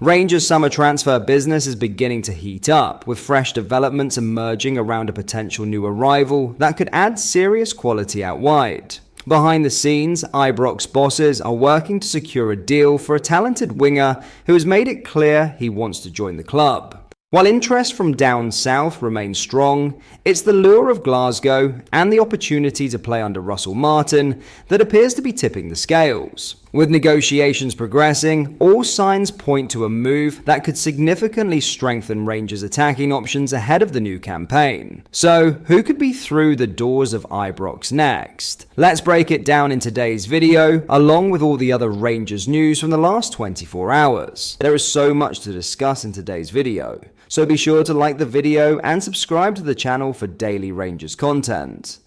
Rangers' summer transfer business is beginning to heat up, with fresh developments emerging around a potential new arrival that could add serious quality out wide. Behind the scenes, Ibrox bosses are working to secure a deal for a talented winger who has made it clear he wants to join the club. While interest from down south remains strong, it's the lure of Glasgow and the opportunity to play under Russell Martin that appears to be tipping the scales. With negotiations progressing, all signs point to a move that could significantly strengthen Rangers' attacking options ahead of the new campaign. So, who could be through the doors of Ibrox next? Let's break it down in today's video, along with all the other Rangers news from the last 24 hours. There is so much to discuss in today's video, so be sure to like the video and subscribe to the channel for daily Rangers content.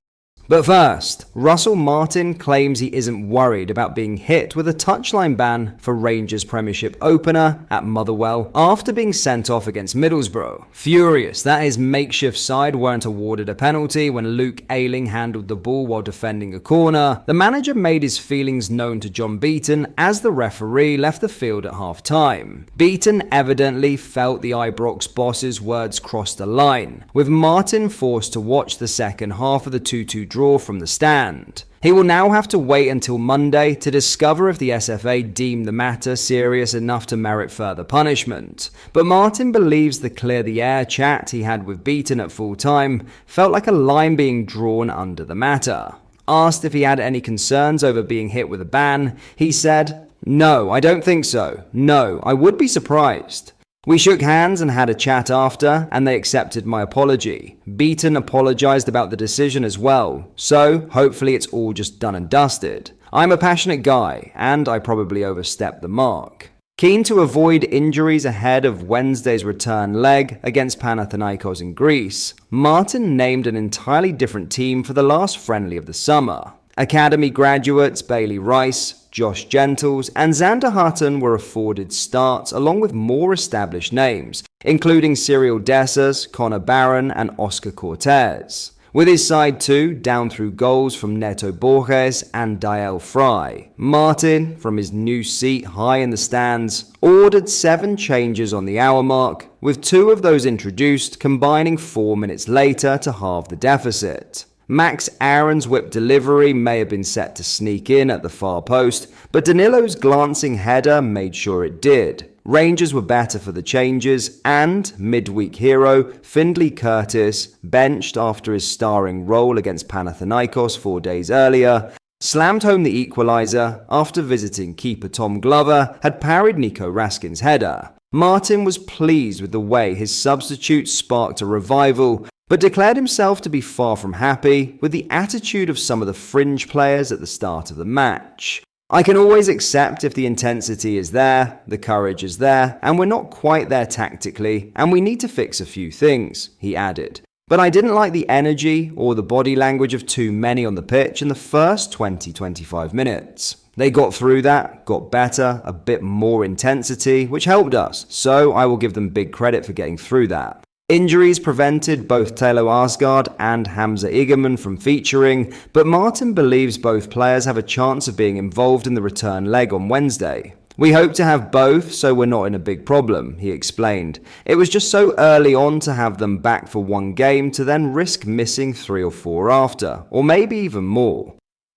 But first, Russell Martin claims he isn't worried about being hit with a touchline ban for Rangers Premiership opener at Motherwell after being sent off against Middlesbrough. Furious that his makeshift side weren't awarded a penalty when Luke Ayling handled the ball while defending a corner, the manager made his feelings known to John Beaton as the referee left the field at half-time. Beaton evidently felt the Ibrox boss's words crossed a line, with Martin forced to watch the second half of the 2-2 draw from the stand. He will now have to wait until Monday to discover if the SFA deem the matter serious enough to merit further punishment. But Martin believes the clear the air chat he had with Beaton at full time felt like a line being drawn under the matter. Asked if he had any concerns over being hit with a ban, he said, "No, I don't think so. No, I would be surprised." We shook hands and had a chat after, and they accepted my apology. Beaton apologized about the decision as well, so hopefully it's all just done and dusted. I'm a passionate guy, and I probably overstepped the mark. Keen to avoid injuries ahead of Wednesday's return leg against Panathinaikos in Greece, Martin named an entirely different team for the last friendly of the summer. Academy graduates Bailey Rice, Josh Gentles, and Xander Hutton were afforded starts along with more established names, including Cyril Dessers, Connor Barron, and Oscar Cortez. With his side too, down through goals from Neto Borges and Diel Fry, Martin, from his new seat high in the stands, ordered 7 changes on the hour mark, with 2 of those introduced combining 4 minutes later to halve the deficit. Max Aaron's whip delivery may have been set to sneak in at the far post, but Danilo's glancing header made sure it did. Rangers were better for the changes, and midweek hero Findlay Curtis, benched after his starring role against Panathinaikos 4 days earlier, slammed home the equaliser after visiting keeper Tom Glover had parried Nico Raskin's header. Martin was pleased with the way his substitute sparked a revival, but declared himself to be far from happy with the attitude of some of the fringe players at the start of the match. "I can always accept if the intensity is there, the courage is there, and we're not quite there tactically, and we need to fix a few things," he added. "But I didn't like the energy or the body language of too many on the pitch in the first 20-25 minutes. They got through that, got better, a bit more intensity, which helped us, so I will give them big credit for getting through that." Injuries prevented both Telo Arsgaard and Hamza Igerman from featuring, but Martin believes both players have a chance of being involved in the return leg on Wednesday. "We hope to have both, so we're not in a big problem," he explained. "It was just so early on to have them back for 1 game to then risk missing 3 or 4 after, or maybe even more."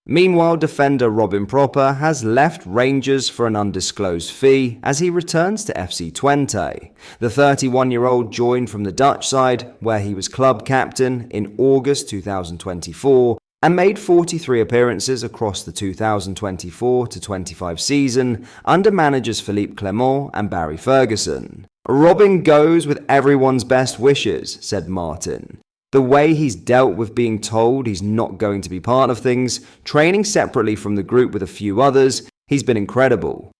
Meanwhile, defender Robin Proper has left Rangers for an undisclosed fee as he returns to FC Twente. The 31-year-old joined from the Dutch side, where he was club captain in August 2024, and made 43 appearances across the 2024-25 season under managers Philippe Clement and Barry Ferguson. "Robin goes with everyone's best wishes," said Martin. "The way he's dealt with being told he's not going to be part of things, training separately from the group with a few others, he's been incredible."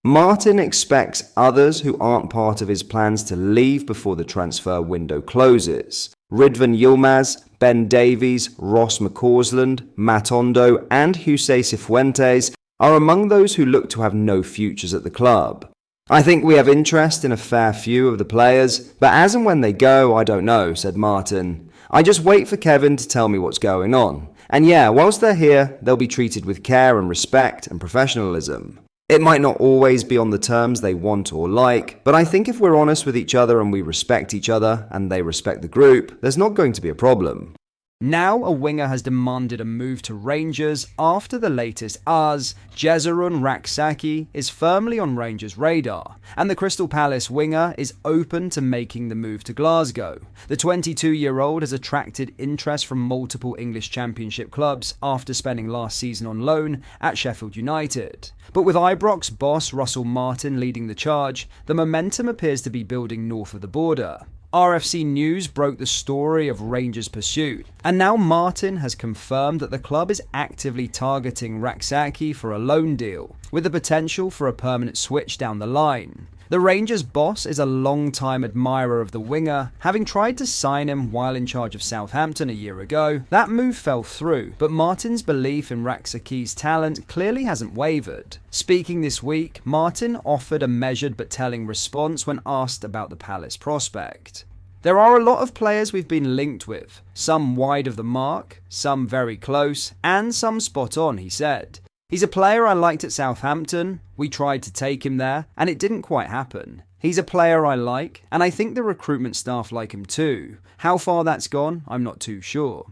Martin expects others who aren't part of his plans to leave before the transfer window closes. Ridvan Yilmaz, Ben Davies, Ross McCausland, Matondo, and Jose Cifuentes are among those who look to have no futures at the club. "I think we have interest in a fair few of the players, but as and when they go, I don't know," said Martin. "I just wait for Kevin to tell me what's going on. And yeah, whilst they're here, they'll be treated with care and respect and professionalism." It might not always be on the terms they want or like, but I think if we're honest with each other and we respect each other and they respect the group, there's not going to be a problem. Now a winger has demanded a move to Rangers after the latest as Jezorun Raksaki is firmly on Rangers' radar, and the Crystal Palace winger is open to making the move to Glasgow. The 22-year-old has attracted interest from multiple English Championship clubs after spending last season on loan at Sheffield United. But with Ibrox boss Russell Martin leading the charge, the momentum appears to be building north of the border. RFC News broke the story of Rangers' pursuit, and now Martin has confirmed that the club is actively targeting Raksaki for a loan deal, with the potential for a permanent switch down the line. The Rangers boss is a long-time admirer of the winger, having tried to sign him while in charge of Southampton a year ago. That move fell through, but Martin's belief in Raksaki's talent clearly hasn't wavered. Speaking this week, Martin offered a measured but telling response when asked about the Palace prospect. There are a lot of players we've been linked with, some wide of the mark, some very close, and some spot on, he said. He's a player I liked at Southampton. We tried to take him there, and it didn't quite happen. He's a player I like, and I think the recruitment staff like him too. How far that's gone, I'm not too sure.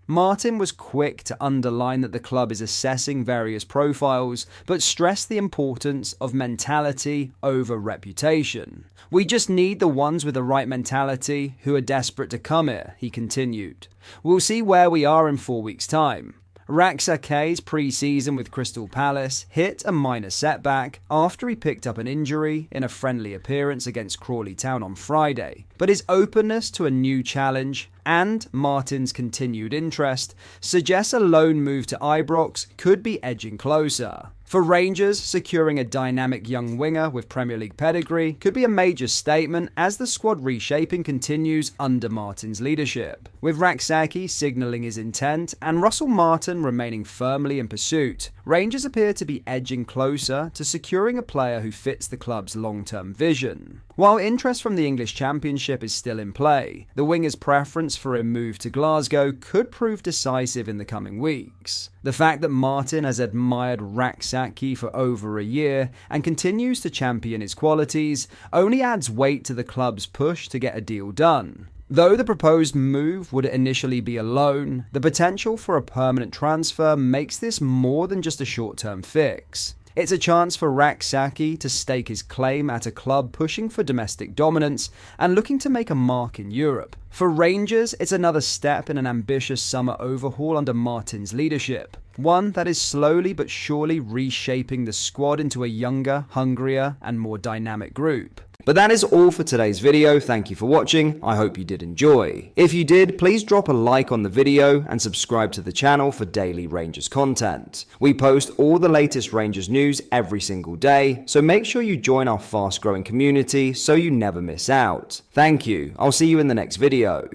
Martin was quick to underline that the club is assessing various profiles, but stressed the importance of mentality over reputation. We just need the ones with the right mentality who are desperate to come here, he continued. We'll see where we are in 4 weeks' time. Raksaki's pre-season with Crystal Palace hit a minor setback after he picked up an injury in a friendly appearance against Crawley Town on Friday, but his openness to a new challenge and Martin's continued interest suggests a loan move to Ibrox could be edging closer. For Rangers, securing a dynamic young winger with Premier League pedigree could be a major statement as the squad reshaping continues under Martin's leadership, with Raksaki signalling his intent and Russell Martin remaining firmly in pursuit. Rangers appear to be edging closer to securing a player who fits the club's long-term vision. While interest from the English Championship is still in play, the winger's preference for a move to Glasgow could prove decisive in the coming weeks. The fact that Martin has admired Raksaki for over a year and continues to champion his qualities only adds weight to the club's push to get a deal done. Though the proposed move would initially be a loan, the potential for a permanent transfer makes this more than just a short-term fix. It's a chance for Raksaki to stake his claim at a club pushing for domestic dominance and looking to make a mark in Europe. For Rangers, it's another step in an ambitious summer overhaul under Martin's leadership, one that is slowly but surely reshaping the squad into a younger, hungrier, and more dynamic group. But that is all for today's video. Thank you for watching. I hope you did enjoy. If you did, please drop a like on the video and subscribe to the channel for daily Rangers content. We post all the latest Rangers news every single day, so make sure you join our fast-growing community so you never miss out. Thank you. I'll see you in the next video.